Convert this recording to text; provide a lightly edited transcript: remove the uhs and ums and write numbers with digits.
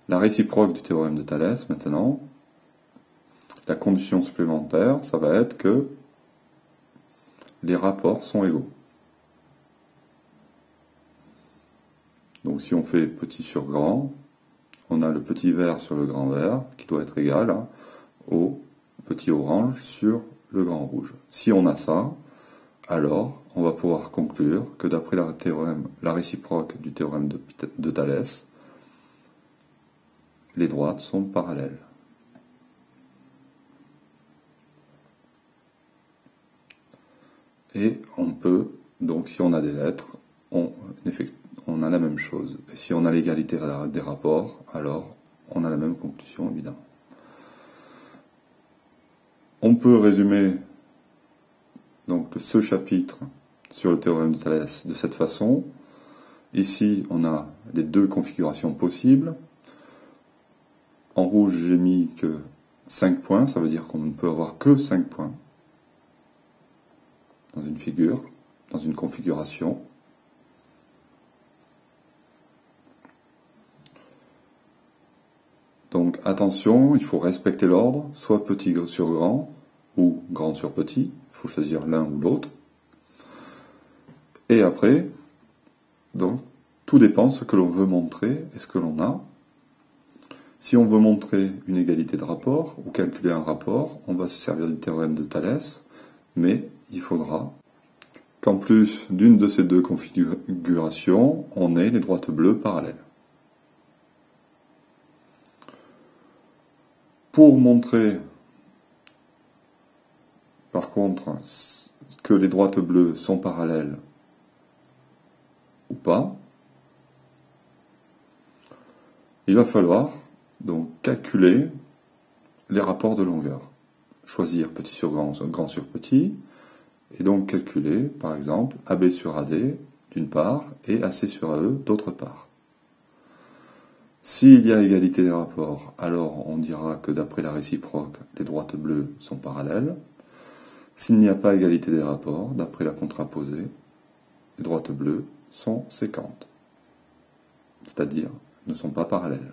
La réciproque du théorème de Thalès, maintenant, la condition supplémentaire, ça va être que les rapports sont égaux. Donc si on fait petit sur grand, on a le petit vert sur le grand vert, qui doit être égal au petit orange sur le grand rouge. Si on a ça, alors on va pouvoir conclure que d'après la réciproque du théorème de Thalès, les droites sont parallèles. Et on peut, donc si on a des lettres, on a la même chose. Et si on a l'égalité des rapports, alors on a la même conclusion, évidemment. On peut résumer donc ce chapitre sur le théorème de Thalès de cette façon. Ici, on a les deux configurations possibles. En rouge, j'ai mis que 5 points, ça veut dire qu'on ne peut avoir que 5 points dans une figure, dans une configuration. Donc attention, il faut respecter l'ordre, soit petit sur grand, ou grand sur petit, il faut choisir l'un ou l'autre. Et après, donc, tout dépend de ce que l'on veut montrer et ce que l'on a. Si on veut montrer une égalité de rapport, ou calculer un rapport, on va se servir du théorème de Thalès, mais il faudra qu'en plus d'une de ces deux configurations, on ait les droites bleues parallèles. Pour montrer, par contre, que les droites bleues sont parallèles ou pas, il va falloir donc calculer les rapports de longueur. Choisir petit sur grand, grand sur petit, et donc calculer, par exemple, AB sur AD d'une part, et AC sur AE d'autre part. S'il y a égalité des rapports, alors on dira que d'après la réciproque, les droites bleues sont parallèles. S'il n'y a pas égalité des rapports, d'après la contraposée, les droites bleues sont séquentes, c'est-à-dire ne sont pas parallèles.